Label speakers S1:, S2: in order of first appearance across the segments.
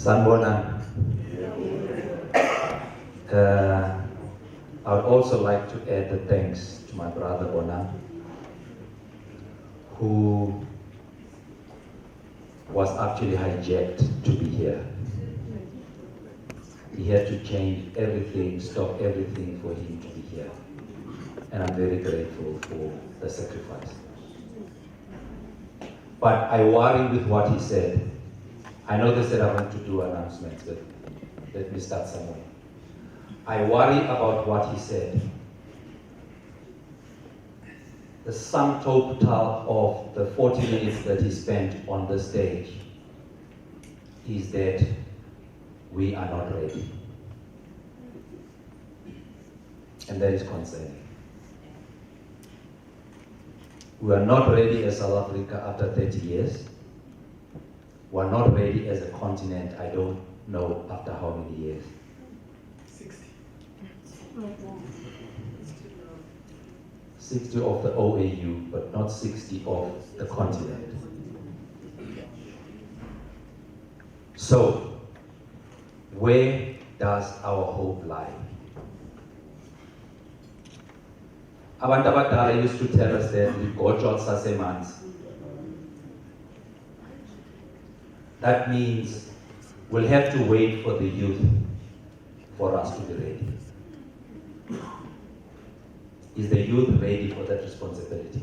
S1: Sanbonani. I would also like to add the thanks to my brother Bonang, who was actually hijacked to be here. He had to change everything, stop everything for him to be here. And I'm very grateful for the sacrifice. But I worry with what he said. I know they said I want to do announcements, but let me start somewhere. I worry about what he said. The sum total of the 40 minutes that he spent on the stage is that we are not ready. And that is concerning. We are not ready as South Africa after 30 years. We are not ready as a continent, I don't know after how many years. 60 of the OAU, but not 60 of the continent. So, where does our hope lie? Abantu abadala used to tell us that we go sasemanzi. That means we'll have to wait for the youth for us to be ready. Is the youth ready for that responsibility?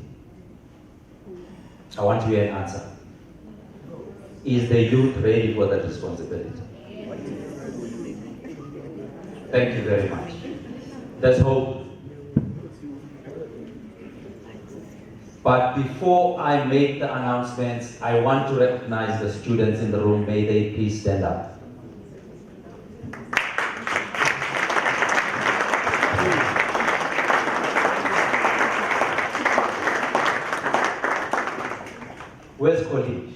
S1: I want to hear an answer. Is the youth ready for that responsibility? Thank you very much. Let's hope. But before I make the announcements, I want to recognize the students in the room. May they please stand up. Where's Colleen?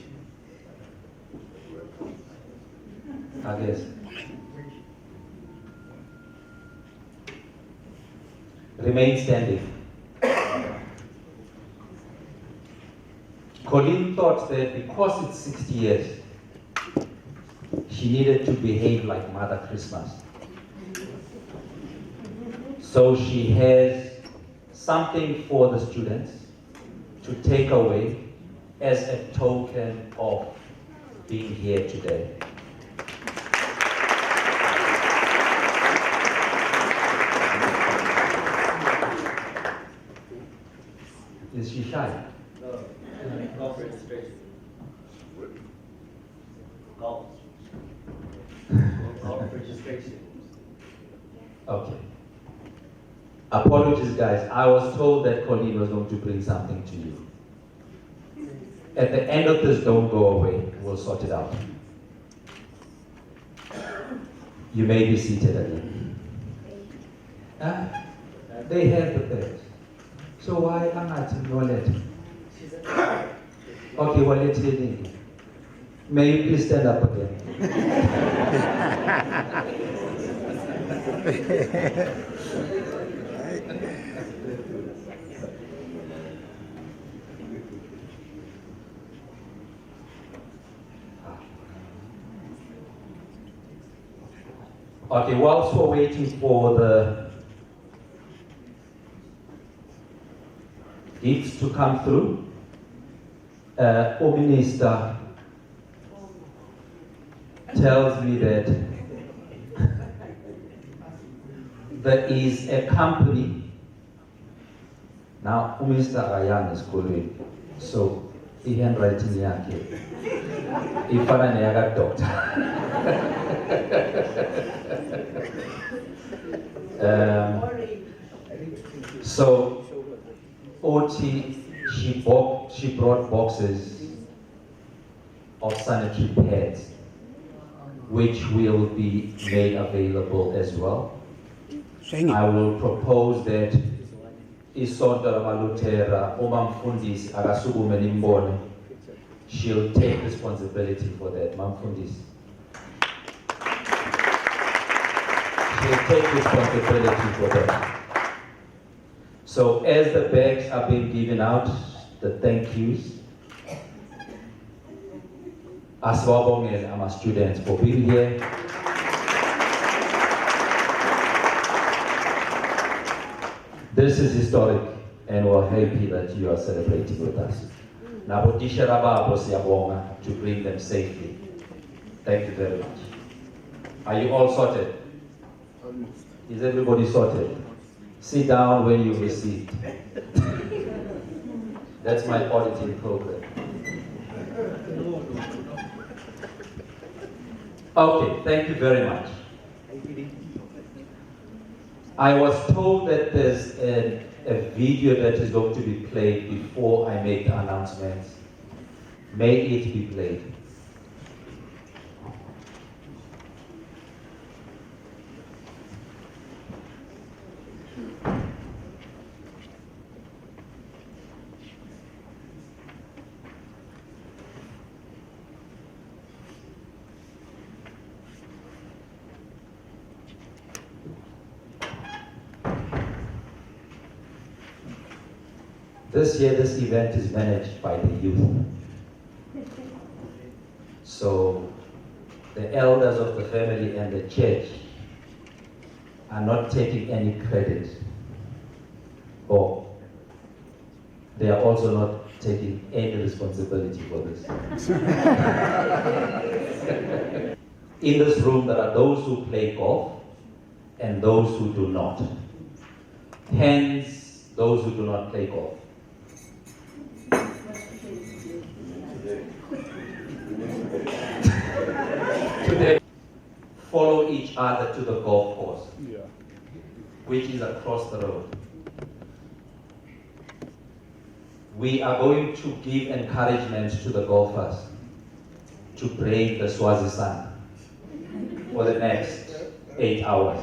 S1: I guess. Remain standing. Colleen thought that because it's 60 years, she needed to behave like Mother Christmas. So she has something for the students to take away as a token of being here today. Is she shy?
S2: No. Golf registration. Golf. Golf registration.
S1: Okay. Apologies, guys. I was told that Colleen was going to bring something to you. At the end of this, don't go away. We'll sort it out. You may be seated again. They have the bed. So why am I not no letter? Okay, well, let's get in. May you please stand up again? Okay, whilst we're waiting for the gifts to come through, Minister tells me that there is a company. Now, Minister Ryan is calling, so he handwriting yakhe. Ifana neyaga doctor. So, Oti, she brought boxes of sanitary pads, which will be made available as well. I will propose that isonto lamalutera umamfundisi akasukume nimbone, she'll take responsibility for that. Mamfundisi, she'll take responsibility for that. So as the bags are being given out, the thank yous, Asibabongele ama students for being here. This is historic and we're happy that you are celebrating with us. Nabotisha Rababo Siyabonga to bring them safely. Thank you very much. Are you all sorted? Is everybody sorted? Sit down when you receive. That's my auditing program. Okay, thank you very much. I was told that there's a video that is going to be played before I make the announcements. May it be played. This year, this event is managed by the youth. So, the elders of the family and the church are not taking any credit, or they are also not taking any responsibility for this. In this room, there are those who play golf and those who do not. Hence, those who do not play golf. Today, follow each other to the golf course, which is across the road. We are going to give encouragement to the golfers to brave the Swazi sun for the next 8 hours.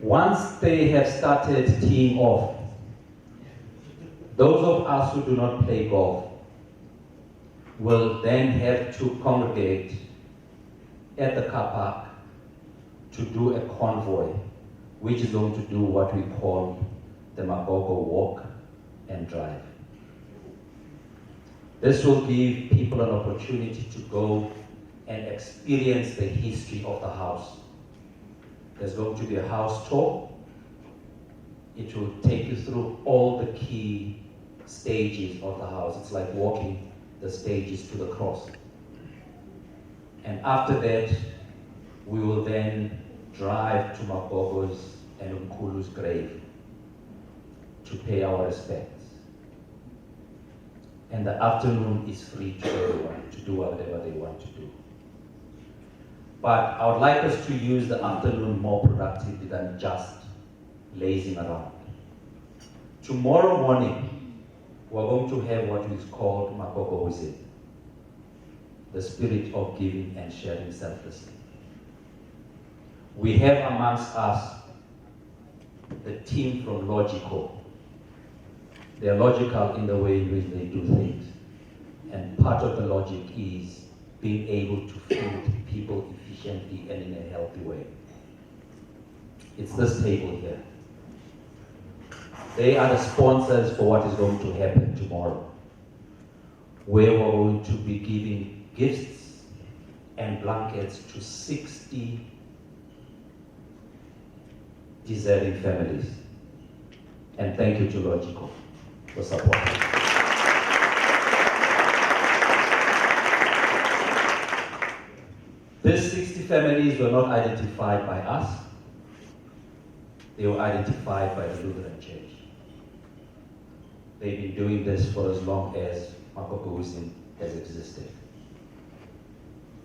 S1: Once they have started teeing off, those of us who do not play golf will then have to congregate at the car park to do a convoy, which is going to do what we call the Magogo walk and drive. This will give people an opportunity to go and experience the history of the house. There's going to be a house tour. It will take you through all the key stages of the house. It's like walking the stages to the cross. And after that, we will then drive to Magogo's and Umkulu's grave to pay our respects. And the afternoon is free to everyone to do whatever they want to do. But I would like us to use the afternoon more productively than just lazing around. Tomorrow morning, we're going to have what is called Magogoism, the spirit of giving and sharing selflessly. We have amongst us the team from Logical. They're logical in the way in which they do things. And part of the logic is being able to feed people efficiently and in a healthy way. It's this table here. They are the sponsors for what is going to happen tomorrow, where we're going to be giving gifts and blankets to 60 deserving families. And thank you to Logical for supporting. These 60 families were not identified by us. They were identified by the Lutheran Church. They've been doing this for as long as Magogoism has existed.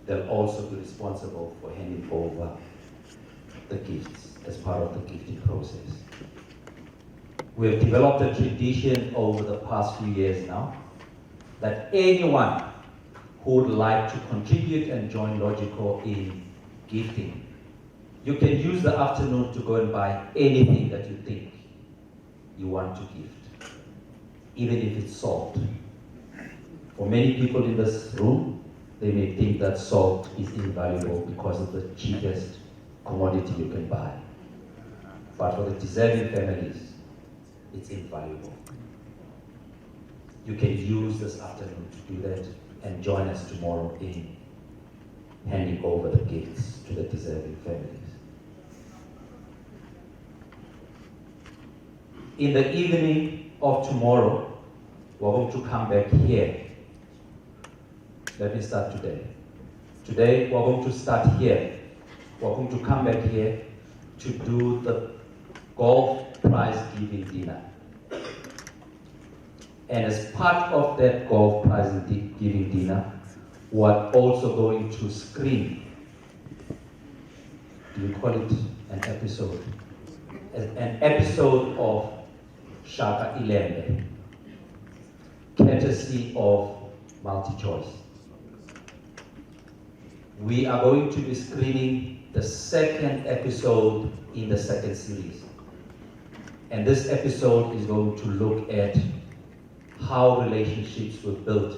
S1: They'll also be responsible for handing over the gifts as part of the gifting process. We have developed a tradition over the past few years now that anyone who would like to contribute and join Logical in gifting, you can use the afternoon to go and buy anything that you think you want to gift, even if it's salt. For many people in this room, they may think that salt is invaluable because of the cheapest commodity you can buy. But for the deserving families, it's invaluable. You can use this afternoon to do that and join us tomorrow in handing over the gifts to the deserving families. In the evening of tomorrow, we're going to come back here. Let me start today. Today, we're going to start here. We're going to come back here to do the golf prize giving dinner. And as part of that golf prize giving dinner, we're also going to screen, do you call it an episode? An episode of Shaka Ilembe, courtesy of MultiChoice. We are going to be screening the second episode in the second series. And this episode is going to look at how relationships were built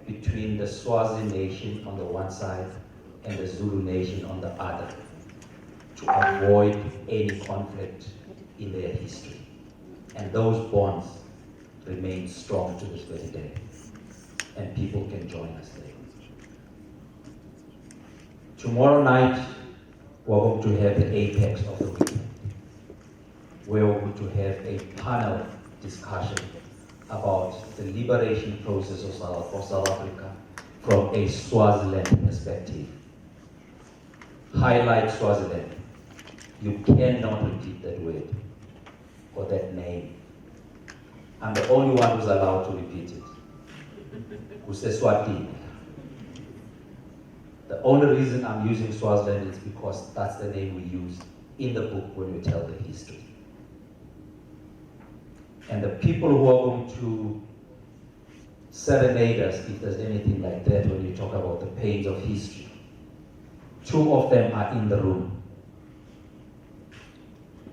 S1: between the Swazi nation on the one side and the Zulu nation on the other to avoid any conflict in their history. And those bonds remain strong to this very day. And people can join us there. Tomorrow night, we're going to have the apex of the weekend. We're going to have a panel discussion about the liberation process of South Africa from a Swaziland perspective. Highlight Swaziland. You cannot repeat that word or that name. I'm the only one who's allowed to repeat it. Kuseswatini. The only reason I'm using Swaziland is because that's the name we use in the book when we tell the history. And the people who are going to serenade us, if there's anything like that when you talk about the pains of history, two of them are in the room.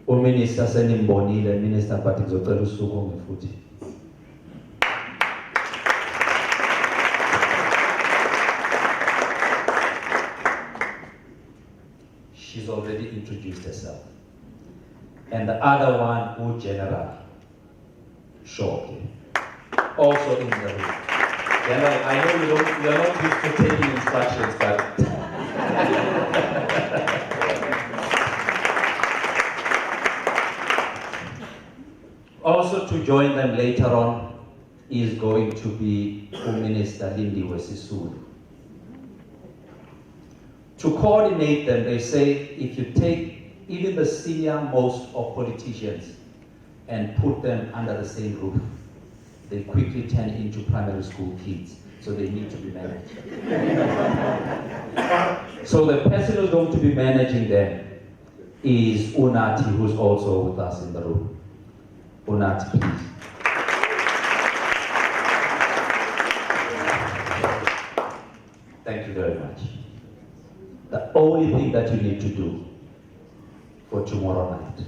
S1: Minister senimbonile, Minister Patrick Zotelu Suko Mfuti. She's already introduced herself. And the other one, who General Shoki, also in the room. General, I know you're not used to taking instructions, but also to join them later on is going to be Minister Lindiwe Sisulu. To coordinate them, they say if you take even the senior most of politicians and put them under the same roof, they quickly turn into primary school kids, so they need to be managed. So the person who's going to be managing them is Unati, who's also with us in the room. Unati, please. Thank you very much. The only thing that you need to do for tomorrow night,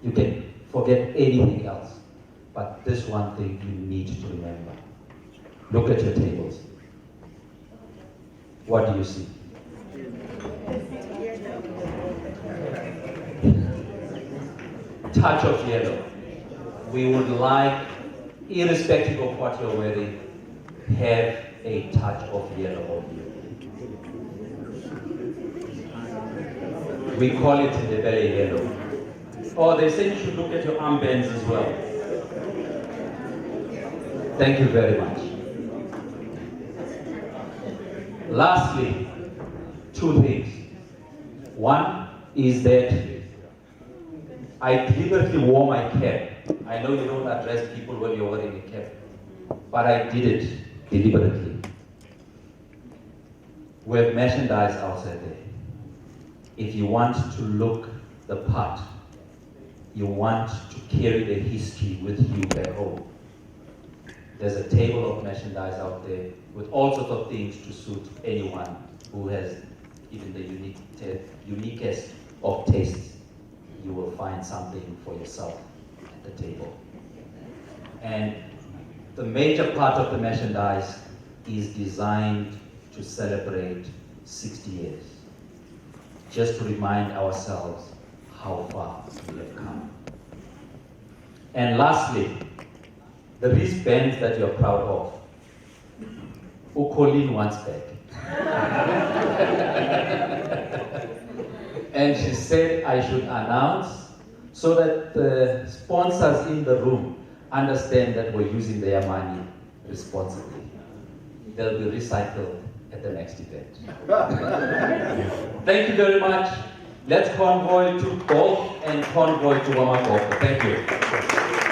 S1: you can forget anything else, but this one thing you need to remember. Look at your tables. What do you see? Touch of yellow. We would like, irrespective of what you're wearing, have a touch of yellow on you. We call it the belly yellow. Or they say you should look at your armbands as well. Thank you very much. Lastly, two things. One is that I deliberately wore my cap. I know you don't address people when you're wearing a cap, but I did it deliberately. We have merchandise outside there. If you want to look the part, you want to carry the history with you back home, there's a table of merchandise out there with all sorts of things to suit anyone who has even the uniquest of tastes. You will find something for yourself at the table. And the major part of the merchandise is designed to celebrate 60 years. Just to remind ourselves how far we have come. And lastly, the wristbands that you're proud of. Colleen wants back. And she said I should announce so that the sponsors in the room understand that we're using their money responsibly. They'll be recycled at the next event. Thank you very much. Let's convoy to golf and convoy to Wama Golf. Thank you.